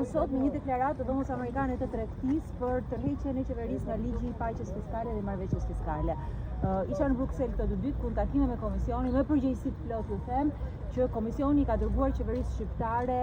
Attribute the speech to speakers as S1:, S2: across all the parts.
S1: erdhën sot me një deklaratë të Dhomës Amerikane të Tregtisë për tërheqjen e qeverisë nga ligji i paqes fiskale dhe marrëveshjes fiskale. Isha në Bruksel këtë të dytë ku në takime me komisionin, me përgjegjësi të plot ju them që komisioni ka dërguar qeverisë shqiptare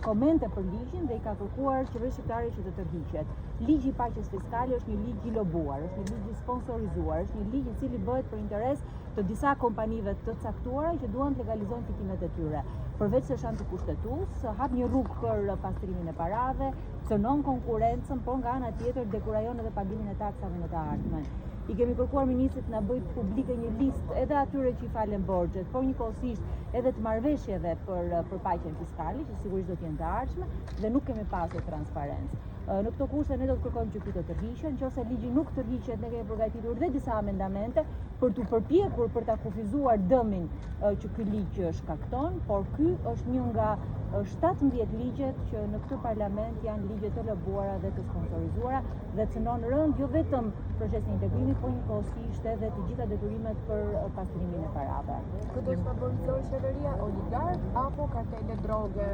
S1: komente për ligjin dhe i ka kërkuar qeverisë shqiptare që të tërhiqet. Ligji i paqes fiskale është një ligj i lobuar, është një ligj i sponsorizuar, është një ligj i cili bëhet për interes të disa kompanive të caktuara që duan të legalizojnë fitimet e tyre. Përveç se është antikushtetues, hap një rrugë për pastrimin e parave, cënon konkurrencën, por nga ana tjetër dekurajon edhe pagimin e taksave në të ardhmen. I kemi kërkuar ministrit na bëjë publike një listë edhe atyre që i falen borxhet, por njëkohësisht edhe të marrëveshjeve për paqen fiskale, që sigurisht do të jenë të ardhshme dhe nuk kemi pasur transparencë. Në këto kushte ne do të kërkojmë që ky të tërhiqet, nëse ligji nuk tërhiqet, ne kemi përgatitur dhe disa amendamente për të përpjekur për ta kufizuar dëmin që ky ligj shkakton, por ky është një nga 17 ligjet që në këtë parlament janë ligje të lobuara dhe të sponsorizuara dhe cënon rënd jo vetëm procesin e integrimit, por njëkohësisht edhe të gjitha deturimet për pastrimin e parave.
S2: Këtë do të favorizojë qeveria oligark apo kartele droge?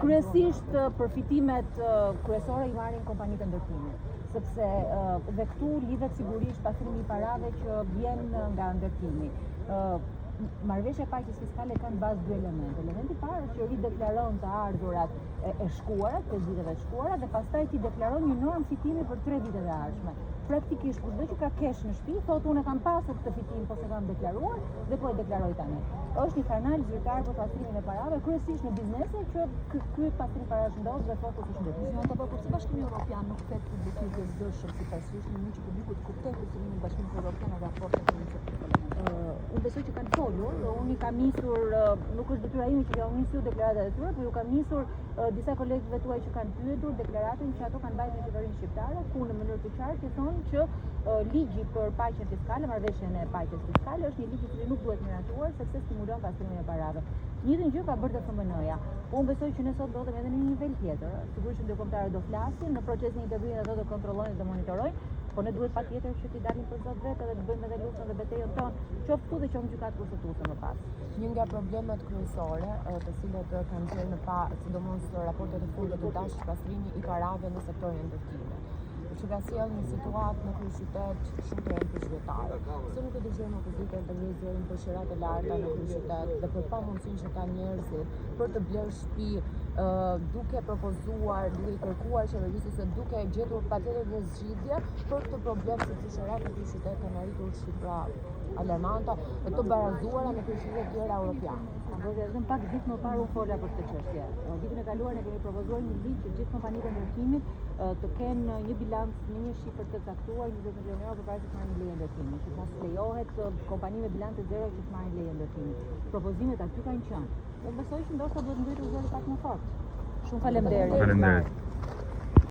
S1: Kryesisht përfitimet kryesore i marrin kompanitë e ndërtimit, sepse dhe këtu lidhet sigurisht pastrimi i parave që vjen nga ndërtimi. Marrëveshja e paqes fiskale ka në bazë dy elemente. Elementi i parë është që rideklaron të ardhurat e shkuara, të viteve të shkuara dhe pastaj ti deklaron një normë fitimi për 3 vitet e ardhshme. Praktikisht kushdo që ka kesh në shtëpi thotë unë kam pasur këtë fitim po se kam deklaruar dhe po e deklaroj tani. Është një kanal zyrtar për pastrimin e parave, kryesisht në biznese që ky pastrim parash ndodh dhe fokusi është ndërtimi.
S3: Po si Bashkimi Evropian nuk fet publikim të zgjuarshëm si pasueshëm në që publiku të kuptojë funksionimin e Bashkimit Evropian në raportet e
S1: unë besoj që kanë folur, unë i kam nisur, nuk është detyra ime që kam nisur deklaratat e tyre, por ju kam nisur disa kolegëve tuaj që kanë pyetur deklaratën që ato kanë bajtur në qeverinë shqiptare, ku në mënyrë të qartë thonë që ligji për paqen fiskale, marrëveshjen e paqes fiskale është një ligj i cili nuk duhet miratuar sepse stimulon pastrimin e parave. Njëjtën gjë ka bërë dhe FMN-ja. Unë besoj që ne sot ndodhemi edhe në një nivel tjetër. Sigurisht që ndërkombëtarët do flasin, në procesin e integrimit ato do kontrollojnë dhe monitorojnë, por ne duhet patjetër që t'i dalim për zot vetë dhe të bëjmë edhe luftën dhe betejën tonë, qoftë këtu dhe qoftë gjykatë kushtetuese më pas.
S2: Një nga problemet kryesore, të cilët kanë qenë në pa, sidomos raportet e fundit të dashur pastrimi i parave në sektorin e ndërtimit, që ka sjellë një situatë në kryeqytet shumë të rëndësishme. Se nuk e dëgjojmë opozitën të ngrihet zërin për qerat e larta në kryeqytet dhe për pamundësinë që kanë njerëzit për të blerë shtëpi, duke propozuar, duke i kërkuar qeverisë se duke gjetur patjetër një zgjidhje për këtë problem se qerat në kryeqytet kanë arritur shifra alarmante dhe të barazuara me kryeqytete të tjera europiane.
S1: Vetëm pak ditë më parë u fola për këtë çështje. Ditën e kaluar ne kemi propozuar një ligj që gjithë kompanitë e ndërtimit të kenë një bilanc me një shifër të caktuar, 20 milionë euro përpara se të marrin leje ndërtimi. Që pas lejohet kompanive bilance zero që të marrin leje ndërtimi. Propozimet aty kanë qenë. Unë besoj që ndoshta duhet ngritur zëri pak më fort. Shumë faleminderit.